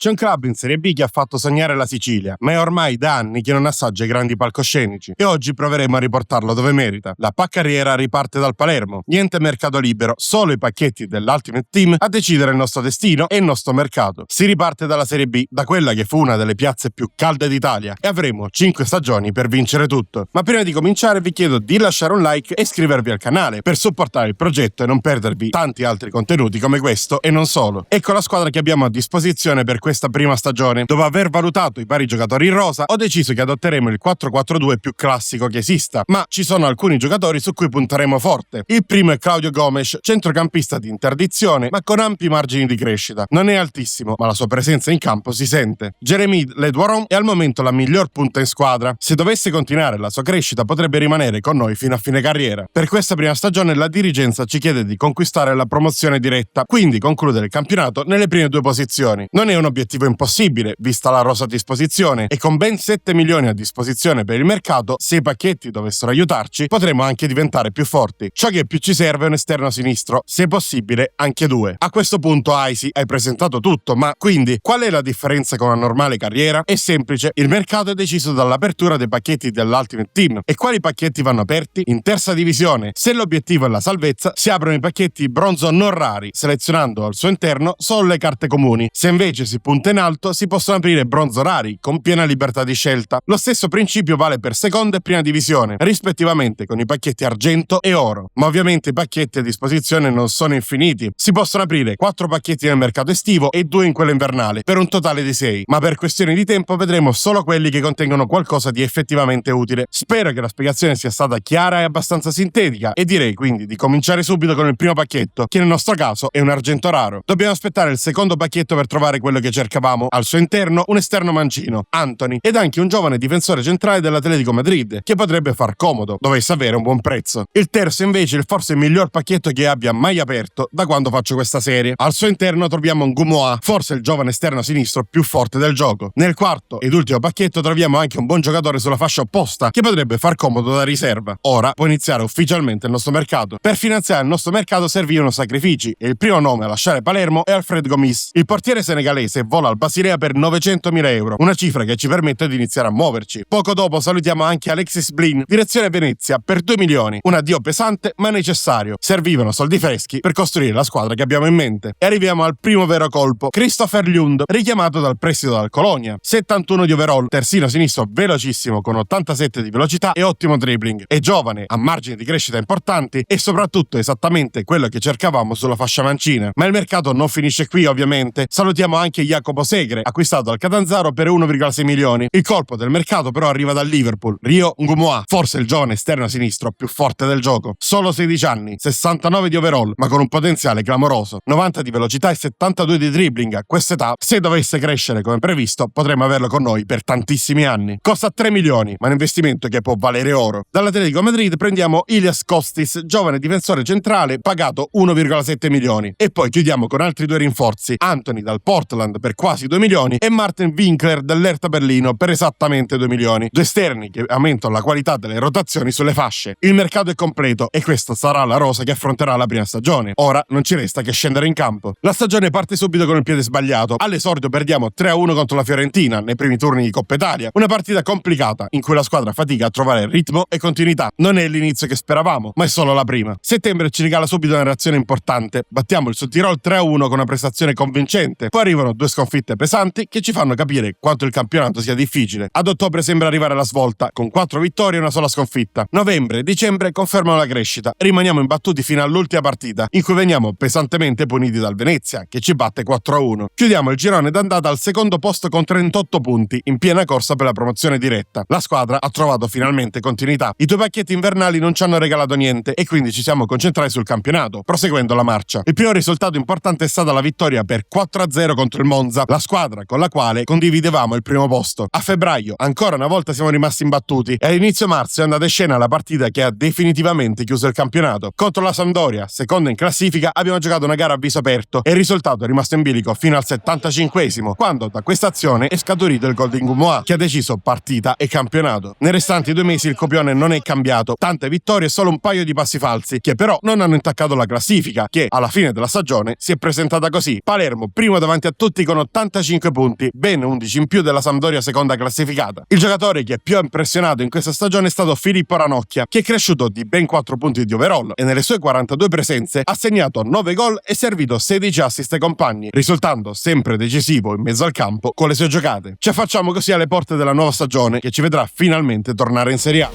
C'è un club in Serie B che ha fatto sognare la Sicilia, ma è ormai da anni che non assaggia i grandi palcoscenici e oggi proveremo a riportarlo dove merita. La Paccarriera riparte dal Palermo, niente mercato libero, solo i pacchetti dell'Ultimate Team a decidere il nostro destino e il nostro mercato. Si riparte dalla Serie B, da quella che fu una delle piazze più calde d'Italia, e avremo 5 stagioni per vincere tutto. Ma prima di cominciare vi chiedo di lasciare un like e iscrivervi al canale per supportare il progetto e non perdervi tanti altri contenuti come questo e non solo. Ecco la squadra che abbiamo a disposizione per questa prima stagione. Dopo aver valutato i vari giocatori in rosa, ho deciso che adotteremo il 4-4-2 più classico che esista, ma ci sono alcuni giocatori su cui punteremo forte. Il primo è Claudio Gomes, centrocampista di interdizione, ma con ampi margini di crescita. Non è altissimo, ma la sua presenza in campo si sente. Jérémy Ledouaron è al momento la miglior punta in squadra. Se dovesse continuare la sua crescita, potrebbe rimanere con noi fino a fine carriera. Per questa prima stagione la dirigenza ci chiede di conquistare la promozione diretta, quindi concludere il campionato nelle prime 2 posizioni. Non è un obiettivo impossibile, vista la rosa a disposizione, e con ben 7 milioni a disposizione per il mercato, se i pacchetti dovessero aiutarci, potremo anche diventare più forti. Ciò che più ci serve è un esterno sinistro, se possibile anche 2. A questo punto, Aisi, hai presentato tutto, ma quindi qual è la differenza con una normale carriera? È semplice, il mercato è deciso dall'apertura dei pacchetti dell'Ultimate Team. E quali pacchetti vanno aperti? In terza divisione, se l'obiettivo è la salvezza, si aprono i pacchetti bronzo non rari, selezionando al suo interno solo le carte comuni. Se invece si punta in alto, si possono aprire bronzo rari, con piena libertà di scelta. Lo stesso principio vale per seconda e prima divisione, rispettivamente con i pacchetti argento e oro. Ma ovviamente i pacchetti a disposizione non sono infiniti. Si possono aprire 4 pacchetti nel mercato estivo e 2 in quello invernale, per un totale di 6. Ma per questioni di tempo vedremo solo quelli che contengono qualcosa di effettivamente utile. Spero che la spiegazione sia stata chiara e abbastanza sintetica, e direi quindi di cominciare subito con il primo pacchetto, che nel nostro caso è un argento raro. Dobbiamo aspettare il secondo pacchetto per trovare quello che cercavamo. Al suo interno un esterno mancino, Antony, ed anche un giovane difensore centrale dell'Atletico Madrid, che potrebbe far comodo, dovesse avere un buon prezzo. Il terzo invece è forse il miglior pacchetto che abbia mai aperto da quando faccio questa serie. Al suo interno troviamo un Gumoa, forse il giovane esterno sinistro più forte del gioco. Nel quarto ed ultimo pacchetto troviamo anche un buon giocatore sulla fascia opposta, che potrebbe far comodo da riserva. Ora può iniziare ufficialmente il nostro mercato. Per finanziare il nostro mercato servivano sacrifici, e il primo nome a lasciare Palermo è Alfred Gomis. Il portiere senegalese vola al Basilea per 900.000 euro, una cifra che ci permette di iniziare a muoverci. Poco dopo salutiamo anche Alexis Blin, direzione Venezia, per 2 milioni. Un addio pesante ma necessario. Servivano soldi freschi per costruire la squadra che abbiamo in mente. E arriviamo al primo vero colpo, Christopher Lund, richiamato dal prestito dal Colonia. 71 di overall, terzino sinistro velocissimo con 87 di velocità e ottimo dribbling. È giovane, ha margini di crescita importanti e soprattutto esattamente quello che cercavamo sulla fascia mancina. Ma il mercato non finisce qui, ovviamente. Salutiamo anche Jacopo Segre, acquistato dal Catanzaro per 1,6 milioni. Il colpo del mercato però arriva dal Liverpool, Rio Ngumoa, forse il giovane esterno sinistro più forte del gioco. Solo 16 anni, 69 di overall, ma con un potenziale clamoroso. 90 di velocità e 72 di dribbling. A quest'età, se dovesse crescere come previsto, potremmo averlo con noi per tantissimi anni. Costa 3 milioni, ma è un investimento che può valere oro. Dall'Atletico Madrid prendiamo Ilias Kostis, giovane difensore centrale, pagato 1,7 milioni. E poi chiudiamo con altri 2 rinforzi, Antony dal Portland per quasi 2 milioni e Martin Winkler dell'Hertha Berlino per esattamente 2 milioni. 2 esterni che aumentano la qualità delle rotazioni sulle fasce. Il mercato è completo e questa sarà la rosa che affronterà la prima stagione. Ora non ci resta che scendere in campo. La stagione parte subito con il piede sbagliato. All'esordio perdiamo 3-1 contro la Fiorentina nei primi turni di Coppa Italia. Una partita complicata in cui la squadra fatica a trovare ritmo e continuità. Non è l'inizio che speravamo, ma è solo la prima. Settembre ci regala subito una reazione importante. Battiamo il Südtirol 3-1 con una prestazione convincente. Poi arrivano 2 sconfitte pesanti che ci fanno capire quanto il campionato sia difficile. Ad ottobre sembra arrivare la svolta, con 4 vittorie e una sola sconfitta. Novembre e dicembre confermano la crescita. Rimaniamo imbattuti fino all'ultima partita, in cui veniamo pesantemente puniti dal Venezia, che ci batte 4-1. Chiudiamo il girone d'andata al secondo posto con 38 punti, in piena corsa per la promozione diretta. La squadra ha trovato finalmente continuità. I 2 pacchetti invernali non ci hanno regalato niente e quindi ci siamo concentrati sul campionato, proseguendo la marcia. Il primo risultato importante è stata la vittoria per 4-0 contro il Monza, la squadra con la quale condividevamo il primo posto. A febbraio, ancora una volta siamo rimasti imbattuti e all'inizio marzo è andata in scena la partita che ha definitivamente chiuso il campionato. Contro la Sampdoria, seconda in classifica, abbiamo giocato una gara a viso aperto e il risultato è rimasto in bilico fino al 75esimo, quando da questa azione è scaturito il gol di Ngumoa, che ha deciso partita e campionato. Nei restanti 2 mesi il copione non è cambiato, tante vittorie e solo un paio di passi falsi, che però non hanno intaccato la classifica, che alla fine della stagione si è presentata così: Palermo primo davanti a tutti con con 85 punti, ben 11 in più della Sampdoria seconda classificata. Il giocatore che più ha impressionato in questa stagione è stato Filippo Ranocchia, che è cresciuto di ben 4 punti di overall e nelle sue 42 presenze ha segnato 9 gol e servito 16 assist ai compagni, risultando sempre decisivo in mezzo al campo con le sue giocate. Ci affacciamo così alle porte della nuova stagione che ci vedrà finalmente tornare in Serie A.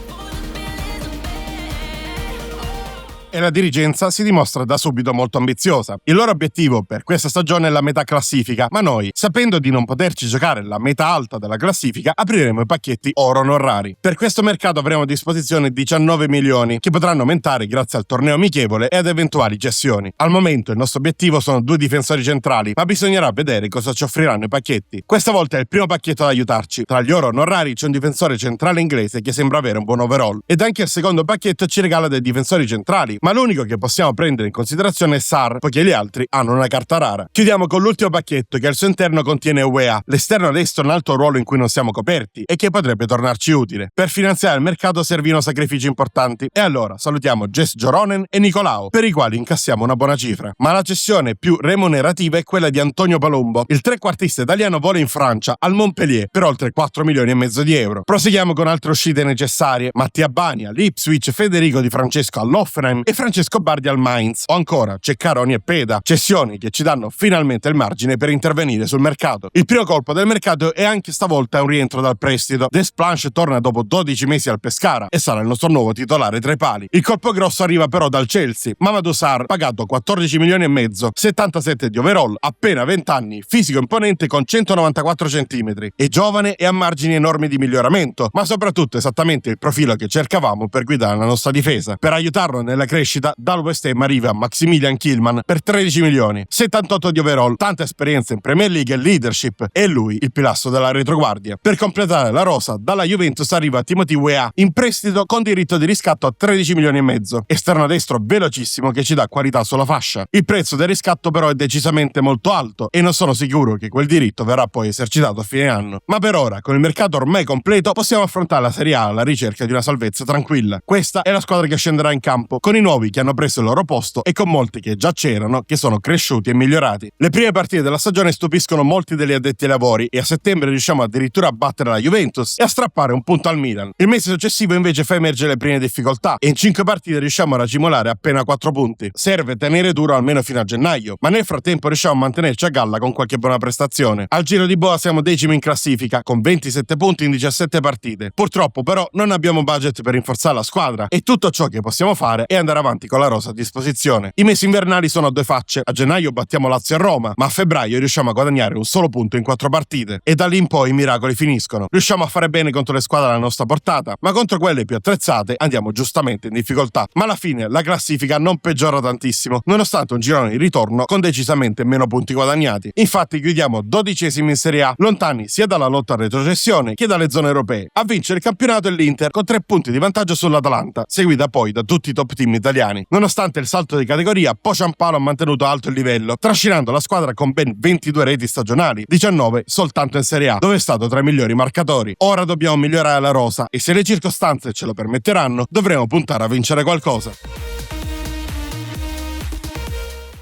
E la dirigenza si dimostra da subito molto ambiziosa. Il loro obiettivo per questa stagione è la metà classifica, ma noi, sapendo di non poterci giocare la metà alta della classifica, apriremo i pacchetti oro non rari. Per questo mercato avremo a disposizione 19 milioni, che potranno aumentare grazie al torneo amichevole e ad eventuali cessioni. Al momento il nostro obiettivo sono 2 difensori centrali, ma bisognerà vedere cosa ci offriranno i pacchetti. Questa volta è il primo pacchetto ad aiutarci. Tra gli oro non rari c'è un difensore centrale inglese che sembra avere un buon overall, ed anche il secondo pacchetto ci regala dei difensori centrali, ma l'unico che possiamo prendere in considerazione è Sarr, poiché gli altri hanno una carta rara. Chiudiamo con l'ultimo pacchetto che al suo interno contiene UEA, l'esterno destro un alto ruolo in cui non siamo coperti e che potrebbe tornarci utile. Per finanziare il mercato servivano sacrifici importanti e allora salutiamo Jess Joronen e Nicolao, per i quali incassiamo una buona cifra. Ma la cessione più remunerativa è quella di Antonio Palumbo. Il trequartista italiano vola in Francia, al Montpellier, per oltre 4 milioni e mezzo di euro. Proseguiamo con altre uscite necessarie: Mattia Bania, l'Ipswich, Federico Di Francesco all'Hoffenheim e Francesco Bardi al Mainz, o ancora Ceccaroni e Peda, cessioni che ci danno finalmente il margine per intervenire sul mercato. Il primo colpo del mercato è anche stavolta un rientro dal prestito. Desplanche torna dopo 12 mesi al Pescara e sarà il nostro nuovo titolare tra i pali. Il colpo grosso arriva però dal Chelsea. Mamadou Sarr, pagato 14 milioni e mezzo, 77 di overall, appena 20 anni, fisico imponente con 194 cm, è giovane e ha margini enormi di miglioramento, ma soprattutto esattamente il profilo che cercavamo per guidare la nostra difesa. Per aiutarlo nella crescita, dal West Ham arriva Maximilian Kilman per 13 milioni, 78 di overall, tanta esperienza in Premier League e leadership, e lui il pilastro della retroguardia. Per completare la rosa, dalla Juventus arriva Timothy Weah in prestito con diritto di riscatto a 13 milioni e mezzo, esterno destro velocissimo che ci dà qualità sulla fascia. Il prezzo del riscatto però è decisamente molto alto e non sono sicuro che quel diritto verrà poi esercitato a fine anno. Ma per ora, con il mercato ormai completo, possiamo affrontare la Serie A alla ricerca di una salvezza tranquilla. Questa è la squadra che scenderà in campo, con i nuovi che hanno preso il loro posto e con molti che già c'erano, che sono cresciuti e migliorati. Le prime partite della stagione stupiscono molti degli addetti ai lavori e a settembre riusciamo addirittura a battere la Juventus e a strappare un punto al Milan. Il mese successivo invece fa emergere le prime difficoltà e in 5 partite riusciamo a ragimolare appena 4 punti. Serve tenere duro almeno fino a gennaio, ma nel frattempo riusciamo a mantenerci a galla con qualche buona prestazione. Al giro di boa siamo decimi in classifica con 27 punti in 17 partite. Purtroppo però non abbiamo budget per rinforzare la squadra e tutto ciò che possiamo fare è andare avanti con la rosa a disposizione. I mesi invernali sono a 2 facce. A gennaio battiamo Lazio e Roma, ma a febbraio riusciamo a guadagnare un solo punto in 4 partite e da lì in poi i miracoli finiscono. Riusciamo a fare bene contro le squadre alla nostra portata, ma contro quelle più attrezzate andiamo giustamente in difficoltà. Ma alla fine la classifica non peggiora tantissimo, nonostante un girone di ritorno con decisamente meno punti guadagnati. Infatti chiudiamo 12esimi in Serie A, lontani sia dalla lotta a retrocessione che dalle zone europee. A vincere il campionato è l'Inter con 3 punti di vantaggio sull'Atalanta, seguita poi da tutti i top team italiani. Nonostante il salto di categoria, Pociampalo ha mantenuto alto il livello, trascinando la squadra con ben 22 reti stagionali, 19 soltanto in Serie A, dove è stato tra i migliori marcatori. Ora dobbiamo migliorare la rosa e se le circostanze ce lo permetteranno, dovremo puntare a vincere qualcosa.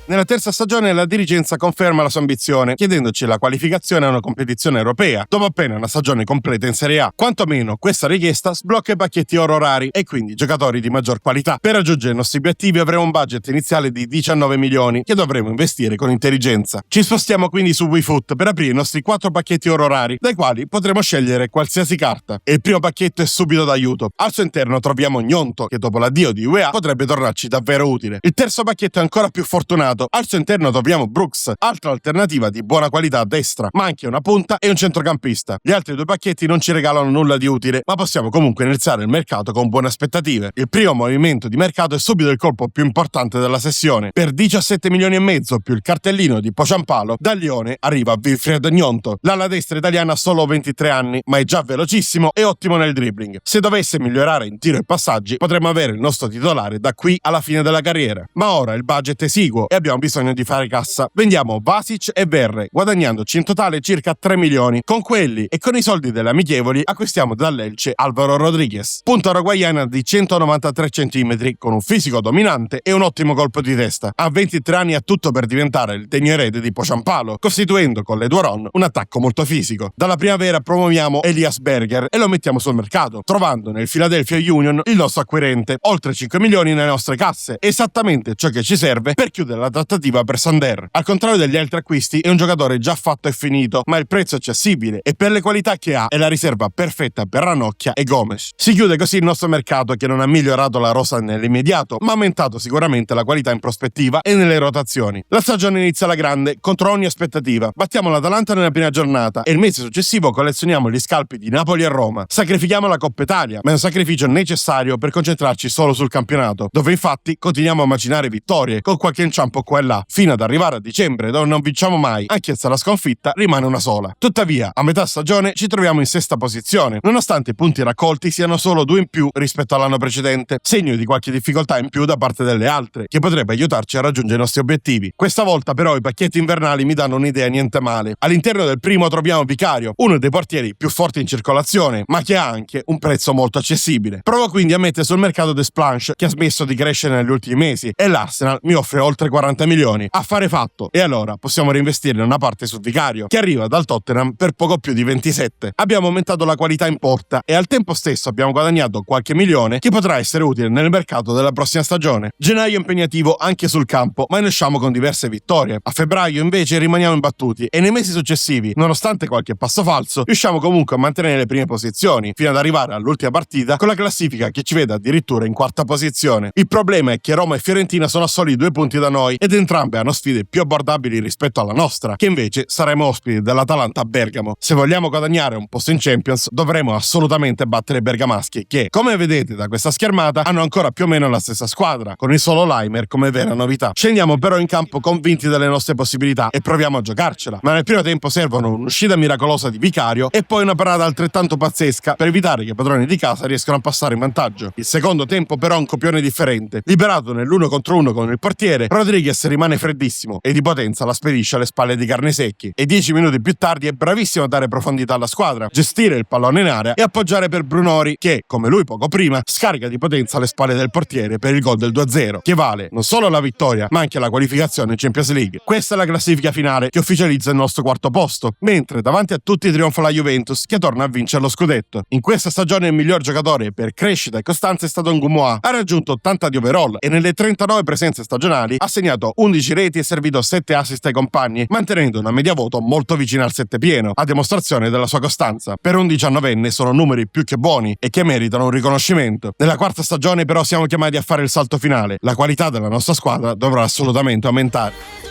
Nella terza stagione la dirigenza conferma la sua ambizione, chiedendoci la qualificazione a una competizione europea, dopo appena una stagione completa in Serie A. Quantomeno questa richiesta sblocca i pacchetti oro rari e quindi giocatori di maggior qualità. Per raggiungere i nostri obiettivi avremo un budget iniziale di 19 milioni che dovremo investire con intelligenza. Ci spostiamo quindi su WeFoot per aprire i nostri 4 pacchetti oro rari, dai quali potremo scegliere qualsiasi carta. E il primo pacchetto è subito d'aiuto. Al suo interno troviamo Gnonto, che dopo l'addio di UEA potrebbe tornarci davvero utile. Il terzo pacchetto è ancora più fortunato. Al suo interno troviamo Brooks, altra alternativa di buona qualità a destra, ma anche una punta e un centrocampista. Gli altri 2 pacchetti non ci regalano nulla di utile, ma possiamo comunque iniziare il mercato con buone aspettative. Il primo movimento di mercato è subito il colpo più importante della sessione. Per 17 milioni e mezzo più il cartellino di Pociampalo, da Lione arriva Wilfried Gnonto. L'ala destra italiana ha solo 23 anni, ma è già velocissimo e ottimo nel dribbling. Se dovesse migliorare in tiro e passaggi, potremmo avere il nostro titolare da qui alla fine della carriera. Ma ora il budget è esiguo e abbiamo abbiamo bisogno di fare cassa. Vendiamo Vasic e Verre, guadagnandoci in totale circa 3 milioni. Con quelli e con i soldi delle amichevoli acquistiamo dall'Elche Alvaro Rodriguez, punta uruguaiana di 193 cm, con un fisico dominante e un ottimo colpo di testa. A 23 anni ha tutto per diventare il degno erede di Pochampalo, costituendo con le Duaron un attacco molto fisico. Dalla primavera promuoviamo Elias Berger e lo mettiamo sul mercato, trovando nel Philadelphia Union il nostro acquirente. Oltre 5 milioni nelle nostre casse, esattamente ciò che ci serve per chiudere la trattativa per Sander. Al contrario degli altri acquisti, è un giocatore già fatto e finito, ma il prezzo è accessibile e per le qualità che ha è la riserva perfetta per Ranocchia e Gomes. Si chiude così il nostro mercato, che non ha migliorato la rosa nell'immediato, ma ha aumentato sicuramente la qualità in prospettiva e nelle rotazioni. La stagione inizia alla grande, contro ogni aspettativa. Battiamo l'Atalanta nella prima giornata e il mese successivo collezioniamo gli scalpi di Napoli e Roma. Sacrifichiamo la Coppa Italia, ma è un sacrificio necessario per concentrarci solo sul campionato, dove infatti continuiamo a macinare vittorie, con qualche inciampo qua e là, fino ad arrivare a dicembre, dove non vinciamo mai, anche se la sconfitta rimane una sola. Tuttavia, a metà stagione ci troviamo in sesta posizione, nonostante i punti raccolti siano solo 2 in più rispetto all'anno precedente, segno di qualche difficoltà in più da parte delle altre, che potrebbe aiutarci a raggiungere i nostri obiettivi. Questa volta però i pacchetti invernali mi danno un'idea niente male. All'interno del primo troviamo Vicario, uno dei portieri più forti in circolazione, ma che ha anche un prezzo molto accessibile. Provo quindi a mettere sul mercato Desplanche, che ha smesso di crescere negli ultimi mesi, e l'Arsenal mi offre oltre 40 milioni. Affare fatto, e allora possiamo reinvestire una parte su Vicario, che arriva dal Tottenham per poco più di 27. Abbiamo aumentato la qualità in porta e al tempo stesso abbiamo guadagnato qualche milione che potrà essere utile nel mercato della prossima stagione. Gennaio impegnativo anche sul campo, ma ne usciamo con diverse vittorie. A febbraio invece rimaniamo imbattuti e nei mesi successivi, nonostante qualche passo falso, riusciamo comunque a mantenere le prime posizioni, fino ad arrivare all'ultima partita con la classifica che ci vede addirittura in quarta posizione. Il problema è che Roma e Fiorentina sono a soli 2 punti da noi ed entrambe hanno sfide più abbordabili rispetto alla nostra, che invece saremo ospiti dell'Atalanta a Bergamo. Se vogliamo guadagnare un posto in Champions dovremo assolutamente battere i bergamaschi, che, come vedete da questa schermata, hanno ancora più o meno la stessa squadra, con il solo Laimer come vera novità. Scendiamo però in campo convinti delle nostre possibilità e proviamo a giocarcela, ma nel primo tempo servono un'uscita miracolosa di Vicario e poi una parata altrettanto pazzesca per evitare che i padroni di casa riescano a passare in vantaggio. Il secondo tempo però è un copione differente. Liberato nell'1 contro 1 con il portiere, Rodriguez rimane freddissimo e di potenza la spedisce alle spalle di Carnesecchi, e 10 minuti più tardi è bravissimo a dare profondità alla squadra, gestire il pallone in area e appoggiare per Brunori, che, come lui poco prima, scarica di potenza alle spalle del portiere per il gol del 2-0, che vale non solo la vittoria ma anche la qualificazione in Champions League. Questa è la classifica finale che ufficializza il nostro quarto posto, mentre davanti a tutti trionfa la Juventus, che torna a vincere lo scudetto. In questa stagione il miglior giocatore per crescita e costanza è stato Ngumoa, ha raggiunto 80 di overall e nelle 39 presenze stagionali ha segnato 11 reti e servito 7 assist ai compagni, mantenendo una media voto molto vicina al 7 pieno, a dimostrazione della sua costanza. Per un 19enne sono numeri più che buoni e che meritano un riconoscimento. Nella quarta stagione però siamo chiamati a fare il salto finale. La qualità della nostra squadra dovrà assolutamente aumentare.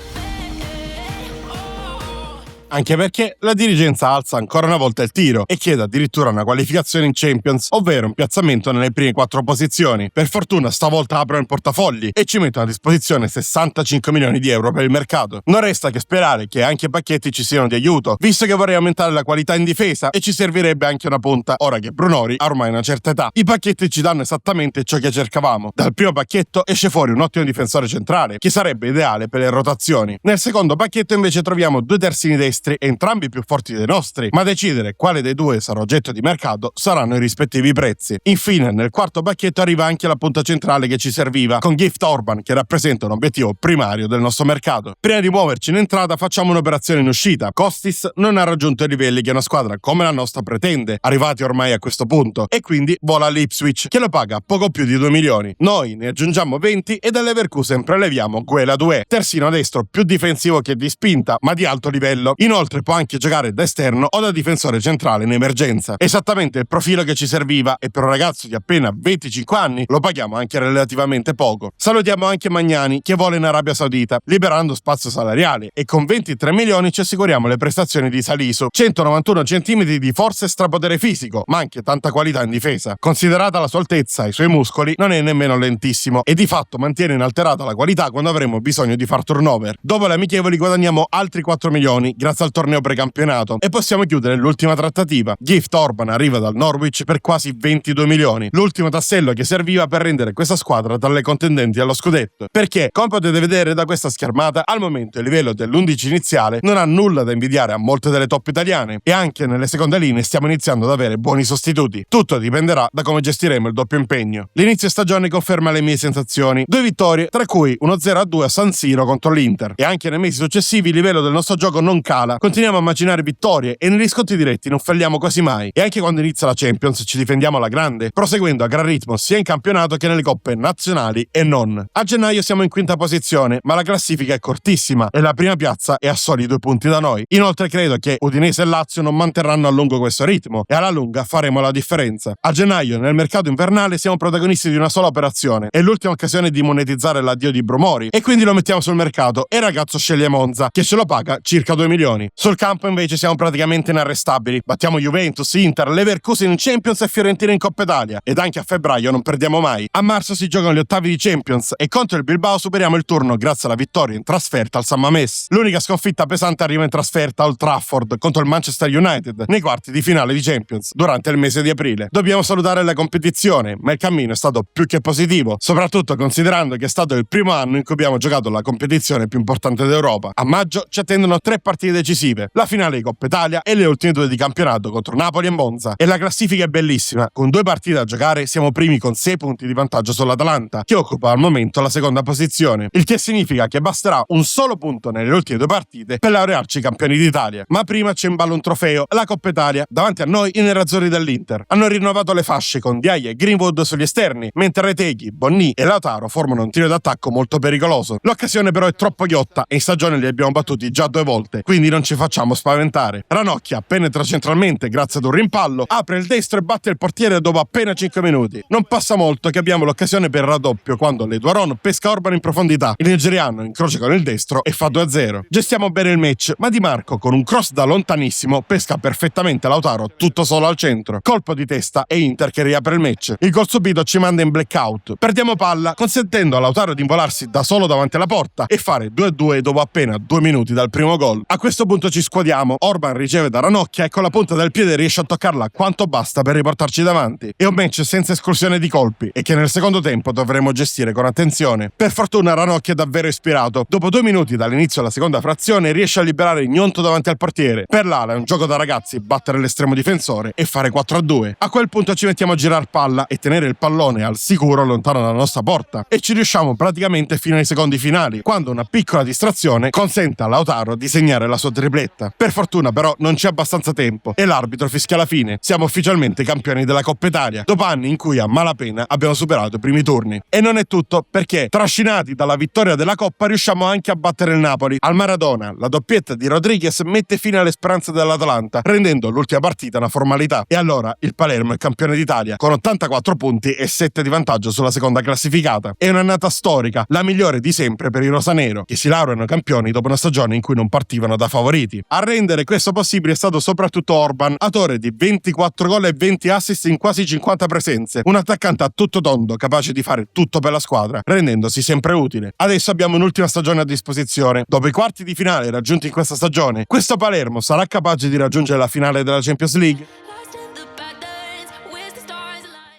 Anche perché la dirigenza alza ancora una volta il tiro e chiede addirittura una qualificazione in Champions, ovvero un piazzamento nelle prime 4 posizioni. Per fortuna stavolta aprono il portafogli e ci mettono a disposizione 65 milioni di euro per il mercato. Non resta che sperare che anche i pacchetti ci siano di aiuto, visto che vorrei aumentare la qualità in difesa e ci servirebbe anche una punta, ora che Brunori ha ormai una certa età. I pacchetti ci danno esattamente ciò che cercavamo. Dal primo pacchetto esce fuori un ottimo difensore centrale, che sarebbe ideale per le rotazioni. Nel secondo pacchetto invece troviamo 2 terzini destri, entrambi più forti dei nostri, ma a decidere quale dei due sarà oggetto di mercato saranno i rispettivi prezzi. Infine, nel quarto pacchetto arriva anche la punta centrale che ci serviva, con Gift Orban, che rappresenta un obiettivo primario del nostro mercato. Prima di muoverci in entrata facciamo un'operazione in uscita. Costis non ha raggiunto i livelli che una squadra come la nostra pretende, arrivati ormai a questo punto, e quindi vola all'Ipswich, che lo paga poco più di 2 milioni. Noi ne aggiungiamo 20 e dalle Leverkusen preleviamo Guela 2, terzino destro più difensivo che di spinta, ma di alto livello. Inoltre può anche giocare da esterno o da difensore centrale in emergenza. Esattamente il profilo che ci serviva, e per un ragazzo di appena 25 anni lo paghiamo anche relativamente poco. Salutiamo anche Magnani, che vola in Arabia Saudita, liberando spazio salariale, e con 23 milioni ci assicuriamo le prestazioni di Salisu, 191 cm di forza e strapotere fisico, ma anche tanta qualità in difesa. Considerata la sua altezza e i suoi muscoli, non è nemmeno lentissimo e di fatto mantiene inalterata la qualità quando avremo bisogno di far turnover. Dopo le amichevoli guadagniamo altri 4 milioni grazie grazie al torneo precampionato e possiamo chiudere l'ultima trattativa. Gift Orban arriva dal Norwich per quasi 22 milioni, l'ultimo tassello che serviva per rendere questa squadra tra le contendenti allo scudetto, perché come potete vedere da questa schermata al momento il livello dell'11 iniziale non ha nulla da invidiare a molte delle top italiane e anche nelle seconde linee stiamo iniziando ad avere buoni sostituti. Tutto dipenderà da come gestiremo il doppio impegno. L'inizio stagione conferma le mie sensazioni, 2 vittorie tra cui uno 0-2 a San Siro contro l'Inter e anche nei mesi successivi il livello del nostro gioco non cala, continuiamo a immaginare vittorie e negli scontri diretti non falliamo quasi mai e anche quando inizia la Champions ci difendiamo alla grande, proseguendo a gran ritmo sia in campionato che nelle coppe nazionali e non. A gennaio siamo in quinta posizione, ma la classifica è cortissima e la prima piazza è a soli 2 punti da noi. Inoltre credo che Udinese e Lazio non manterranno a lungo questo ritmo e alla lunga faremo la differenza. A gennaio nel mercato invernale siamo protagonisti di una sola operazione, è l'ultima occasione di monetizzare l'addio di Brumori e quindi lo mettiamo sul mercato e il ragazzo sceglie Monza che ce lo paga circa 2 milioni. Sul campo invece siamo praticamente inarrestabili, battiamo Juventus, Inter, Leverkusen in Champions e Fiorentina in Coppa Italia ed anche a febbraio non perdiamo mai. A marzo si giocano gli ottavi di Champions e contro il Bilbao superiamo il turno grazie alla vittoria in trasferta al San Mamés. L'unica sconfitta pesante arriva in trasferta a Old Trafford contro il Manchester United nei quarti di finale di Champions durante il mese di aprile. Dobbiamo salutare la competizione, ma il cammino è stato più che positivo, soprattutto considerando che è stato il primo anno in cui abbiamo giocato la competizione più importante d'Europa. A maggio ci attendono 3 partite decisive, la finale di Coppa Italia e le ultime 2 di campionato contro Napoli e Monza. E la classifica è bellissima, con 2 partite da giocare siamo primi con 6 punti di vantaggio sull'Atalanta, che occupa al momento la seconda posizione, il che significa che basterà un solo punto nelle ultime 2 partite per laurearci campioni d'Italia. Ma prima c'è in ballo un trofeo, la Coppa Italia, davanti a noi i nerazzurri dell'Inter. Hanno rinnovato le fasce con Diaye e Greenwood sugli esterni, mentre Retegui, Bonni e Lautaro formano un tiro d'attacco molto pericoloso. L'occasione però è troppo ghiotta e in stagione li abbiamo battuti già 2 volte, quindi non ci facciamo spaventare. Ranocchia penetra centralmente grazie ad un rimpallo, apre il destro e batte il portiere dopo appena 5 minuti. Non passa molto che abbiamo l'occasione per il raddoppio quando l'Eduaron pesca Orban in profondità. Il nigeriano incrocia con il destro e fa 2-0. Gestiamo bene il match, ma Di Marco con un cross da lontanissimo pesca perfettamente Lautaro tutto solo al centro. Colpo di testa e Inter che riapre il match. Il gol subito ci manda in blackout. Perdiamo palla, consentendo a Lautaro di involarsi da solo davanti alla porta e fare 2-2 dopo appena 2 minuti dal primo gol. A questo punto ci scuodiamo, Orban riceve da Ranocchia e con la punta del piede riesce a toccarla quanto basta per riportarci davanti. È un match senza esclusione di colpi e che nel secondo tempo dovremo gestire con attenzione. Per fortuna Ranocchia è davvero ispirato. Dopo 2 minuti dall'inizio della seconda frazione riesce a liberare Gnonto davanti al portiere. Per l'ala è un gioco da ragazzi battere l'estremo difensore e fare 4-2. A quel punto ci mettiamo a girare palla e tenere il pallone al sicuro lontano dalla nostra porta e ci riusciamo praticamente fino ai secondi finali, quando una piccola distrazione consente a Lautaro di segnare la sua tripletta. Per fortuna però non c'è abbastanza tempo e l'arbitro fischia la fine. Siamo ufficialmente campioni della Coppa Italia, dopo anni in cui a malapena abbiamo superato i primi turni. E non è tutto, perché trascinati dalla vittoria della Coppa riusciamo anche a battere il Napoli. Al Maradona, la doppietta di Rodriguez mette fine alle speranze dell'Atalanta, rendendo l'ultima partita una formalità. E allora il Palermo è campione d'Italia, con 84 punti e 7 di vantaggio sulla seconda classificata. È un'annata storica, la migliore di sempre per i rosanero, che si laureano campioni dopo una stagione in cui non partivano da favoriti. A rendere questo possibile è stato soprattutto Orban, autore di 24 gol e 20 assist in quasi 50 presenze, un attaccante a tutto tondo capace di fare tutto per la squadra, rendendosi sempre utile. Adesso abbiamo un'ultima stagione a disposizione. Dopo i quarti di finale raggiunti in questa stagione, questo Palermo sarà capace di raggiungere la finale della Champions League?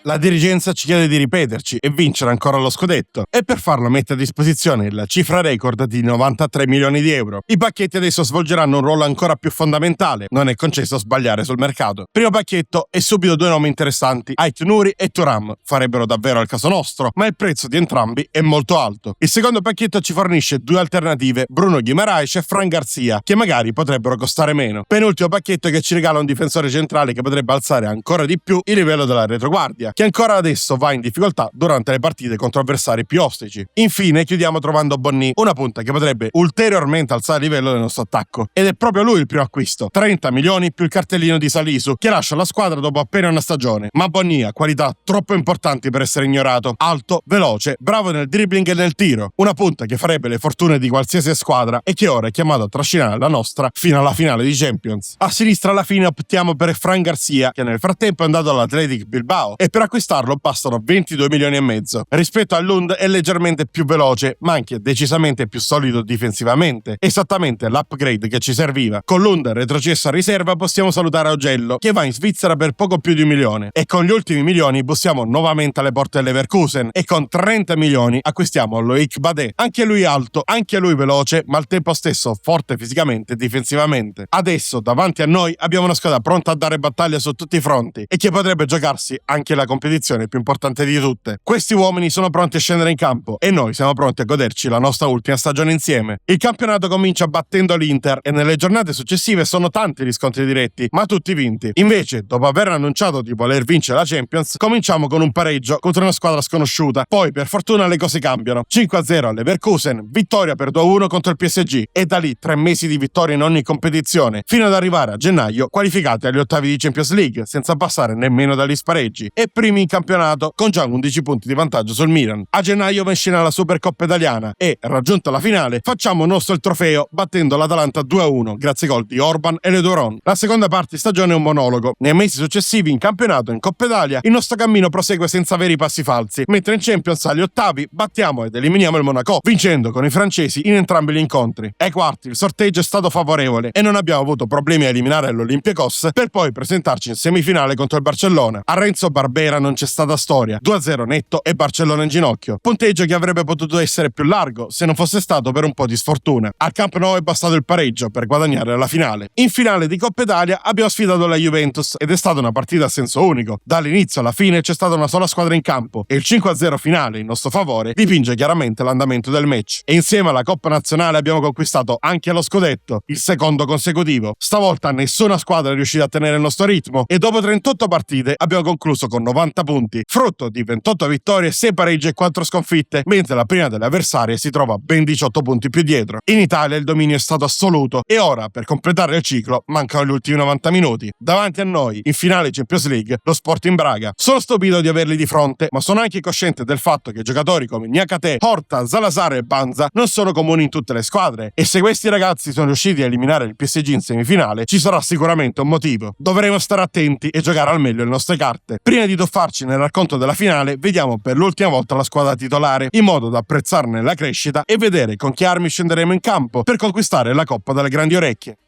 La dirigenza ci chiede di ripeterci e vincere ancora lo scudetto e per farlo mette a disposizione la cifra record di 93 milioni di euro. I pacchetti adesso svolgeranno un ruolo ancora più fondamentale, non è concesso sbagliare sul mercato. Primo pacchetto e subito 2 nomi interessanti, Ait Nouri e Thuram, farebbero davvero al caso nostro, ma il prezzo di entrambi è molto alto. Il secondo pacchetto ci fornisce 2 alternative, Bruno Guimaraes e Fran Garcia, che magari potrebbero costare meno. Penultimo pacchetto che ci regala un difensore centrale che potrebbe alzare ancora di più il livello della retroguardia, che ancora adesso va in difficoltà durante le partite contro avversari più ostici. Infine chiudiamo trovando Bonni, una punta che potrebbe ulteriormente alzare il livello del nostro attacco. Ed è proprio lui il primo acquisto, 30 milioni più il cartellino di Salisu, che lascia la squadra dopo appena una stagione. Ma Bonni ha qualità troppo importanti per essere ignorato. Alto, veloce, bravo nel dribbling e nel tiro. Una punta che farebbe le fortune di qualsiasi squadra e che ora è chiamato a trascinare la nostra fino alla finale di Champions. A sinistra alla fine optiamo per Fran Garcia, che nel frattempo è andato all'Athletic Bilbao e per acquistarlo bastano 22 milioni e mezzo. Rispetto a Lund è leggermente più veloce, ma anche decisamente più solido difensivamente. Esattamente l'upgrade che ci serviva. Con Lund retrocesso a riserva possiamo salutare Augello, che va in Svizzera per poco più di 1 milione. E con gli ultimi milioni bussiamo nuovamente alle porte dell'Leverkusen e con 30 milioni acquistiamo Loic Badé. Anche lui alto, anche lui veloce, ma al tempo stesso forte fisicamente e difensivamente. Adesso davanti a noi abbiamo una squadra pronta a dare battaglia su tutti i fronti e che potrebbe giocarsi anche la competizione più importante di tutte. Questi uomini sono pronti a scendere in campo e noi siamo pronti a goderci la nostra ultima stagione insieme. Il campionato comincia battendo l'Inter e nelle giornate successive sono tanti gli scontri diretti, ma tutti vinti. Invece, dopo aver annunciato di voler vincere la Champions, cominciamo con un pareggio contro una squadra sconosciuta. Poi, per fortuna, le cose cambiano. 5-0 alle Leverkusen, vittoria per 2-1 contro il PSG e da lì 3 mesi di vittorie in ogni competizione, fino ad arrivare a gennaio qualificati agli ottavi di Champions League, senza passare nemmeno dagli spareggi, e primi in campionato con già 11 punti di vantaggio sul Milan. A gennaio va in scena la Supercoppa italiana e, raggiunta la finale, facciamo nostro il trofeo battendo l'Atalanta 2-1 grazie ai gol di Orban e Ledoron. La seconda parte di stagione è un monologo. Nei mesi successivi in campionato e in Coppa Italia il nostro cammino prosegue senza veri passi falsi, mentre in Champions agli ottavi battiamo ed eliminiamo il Monaco, vincendo con i francesi in entrambi gli incontri. Ai quarti il sorteggio è stato favorevole e non abbiamo avuto problemi a eliminare l'Olympiacos per poi presentarci in semifinale contro il Barcellona. A Renzo Barbera non c'è stata storia, 2-0 netto e Barcellona in ginocchio, punteggio che avrebbe potuto essere più largo se non fosse stato per un po' di sfortuna. Al Camp Nou è bastato il pareggio per guadagnare la finale. In finale di Coppa Italia abbiamo sfidato la Juventus ed è stata una partita a senso unico. Dall'inizio alla fine c'è stata una sola squadra in campo e il 5-0 finale in nostro favore dipinge chiaramente l'andamento del match. E insieme alla Coppa Nazionale abbiamo conquistato anche lo scudetto, il secondo consecutivo. Stavolta nessuna squadra è riuscita a tenere il nostro ritmo e dopo 38 partite abbiamo concluso con 90 punti, frutto di 28 vittorie, 6 pareggi e 4 sconfitte, mentre la prima delle avversarie si trova ben 18 punti più dietro. In Italia il dominio è stato assoluto e ora, per completare il ciclo, mancano gli ultimi 90 minuti. Davanti a noi, in finale Champions League, lo Sporting Braga. Sono stupito di averli di fronte, ma sono anche cosciente del fatto che giocatori come Niakate, Horta, Salazar e Banza non sono comuni in tutte le squadre e se questi ragazzi sono riusciti a eliminare il PSG in semifinale ci sarà sicuramente un motivo. Dovremo stare attenti e giocare al meglio le nostre carte. Prima di tuffarci nel racconto della finale, vediamo per l'ultima volta la squadra titolare, in modo da apprezzarne la crescita e vedere con che armi scenderemo in campo per conquistare la Coppa dalle grandi orecchie.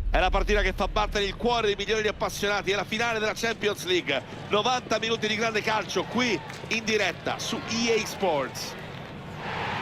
È la partita che fa battere il cuore dei milioni di appassionati, è la finale della Champions League. 90 minuti di grande calcio qui in diretta su EA Sports.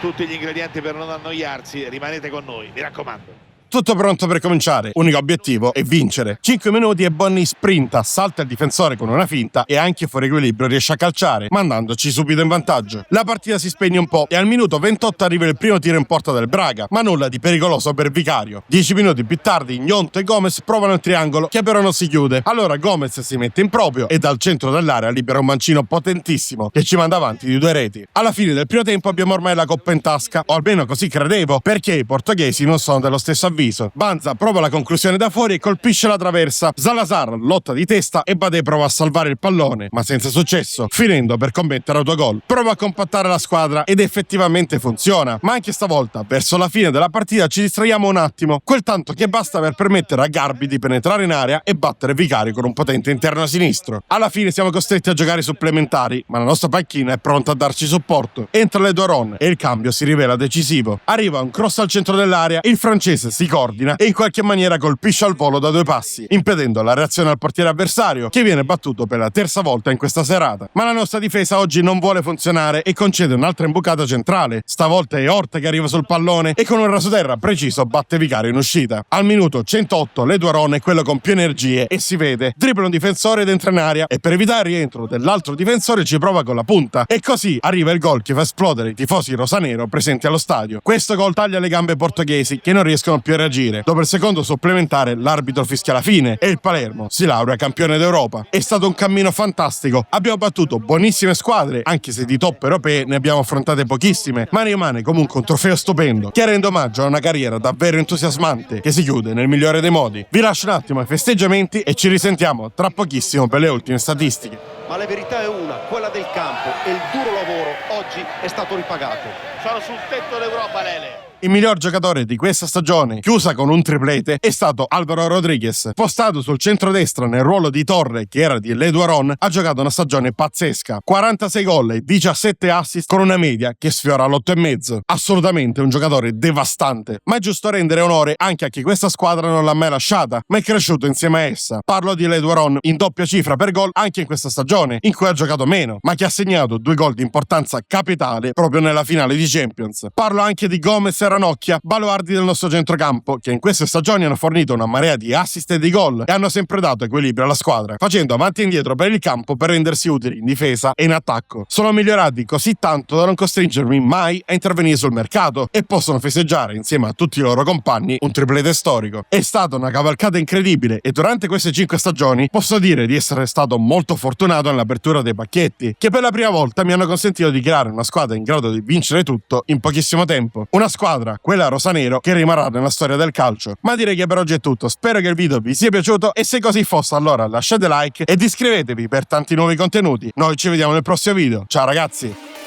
Tutti gli ingredienti per non annoiarsi, rimanete con noi, mi raccomando. Tutto pronto per cominciare, unico obiettivo è vincere. 5 minuti e Bonni sprinta, salta il difensore con una finta e anche fuori equilibrio riesce a calciare, mandandoci subito in vantaggio. La partita si spegne un po' e al minuto 28 arriva il primo tiro in porta del Braga, ma nulla di pericoloso per Vicario. 10 minuti più tardi Gnonto e Gomez provano il triangolo che però non si chiude. Allora Gomez si mette in proprio e dal centro dell'area libera un mancino potentissimo che ci manda avanti di 2 reti. Alla fine del primo tempo abbiamo ormai la coppa in tasca, o almeno così credevo, perché i portoghesi non sono dello stesso avviso. Banza prova la conclusione da fuori e colpisce la traversa. Salazar lotta di testa e Badé prova a salvare il pallone, ma senza successo, finendo per commettere autogol. Prova a compattare la squadra ed effettivamente funziona, ma anche stavolta, verso la fine della partita, ci distraiamo un attimo, quel tanto che basta per permettere a Garbi di penetrare in area e battere Vicario con un potente interno sinistro. Alla fine siamo costretti a giocare supplementari, ma la nostra panchina è pronta a darci supporto. Entra Ledoron e il cambio si rivela decisivo. Arriva un cross al centro dell'area, il francese si coordina e in qualche maniera colpisce al volo da 2 passi, impedendo la reazione al portiere avversario, che viene battuto per la terza volta in questa serata. Ma la nostra difesa oggi non vuole funzionare e concede un'altra imbucata centrale. Stavolta è Horta che arriva sul pallone e con un rasoterra preciso batte Vicario in uscita. Al minuto 108 Ledoron è quello con più energie e si vede, dribbla un difensore ed entra in area e per evitare il rientro dell'altro difensore ci prova con la punta e così arriva il gol che fa esplodere i tifosi rosanero presenti allo stadio. Questo gol taglia le gambe portoghesi che non riescono più a reagire. Dopo il secondo supplementare l'arbitro fischia la fine e il Palermo si laurea campione d'Europa. È stato un cammino fantastico, abbiamo battuto buonissime squadre, anche se di top europee ne abbiamo affrontate pochissime, ma rimane comunque un trofeo stupendo che rende omaggio a una carriera davvero entusiasmante che si chiude nel migliore dei modi. Vi lascio un attimo ai festeggiamenti e ci risentiamo tra pochissimo per le ultime statistiche. Ma la verità è una, quella del campo, e il duro lavoro oggi è stato ripagato. Sono sul tetto d'Europa, Lele. Il miglior giocatore di questa stagione, chiusa con un triplete, è stato Álvaro Rodríguez. Postato sul centrodestra nel ruolo di torre che era di Leduaron, ha giocato una stagione pazzesca. 46 gol e 17 assist con una media che sfiora l'8,5. Assolutamente un giocatore devastante. Ma è giusto rendere onore anche a chi questa squadra non l'ha mai lasciata, ma è cresciuto insieme a essa. Parlo di Leduaron, in doppia cifra per gol anche in questa stagione, in cui ha giocato meno, ma che ha segnato 2 gol di importanza capitale proprio nella finale di Champions. Parlo anche di Gomez e Ranocchia, baluardi del nostro centrocampo, che in queste stagioni hanno fornito una marea di assist e di gol e hanno sempre dato equilibrio alla squadra, facendo avanti e indietro per il campo per rendersi utili in difesa e in attacco. Sono migliorati così tanto da non costringermi mai a intervenire sul mercato e possono festeggiare insieme a tutti i loro compagni un triplete storico. È stata una cavalcata incredibile e durante queste 5 stagioni posso dire di essere stato molto fortunato nell'apertura dei pacchetti, che per la prima volta mi hanno consentito di creare una squadra in grado di vincere tutto in pochissimo tempo. Una squadra, quella rosanero, che rimarrà nella storia del calcio. Ma direi che per oggi è tutto, spero che il video vi sia piaciuto e se così fosse allora lasciate like ed iscrivetevi per tanti nuovi contenuti. Noi ci vediamo nel prossimo video, ciao ragazzi!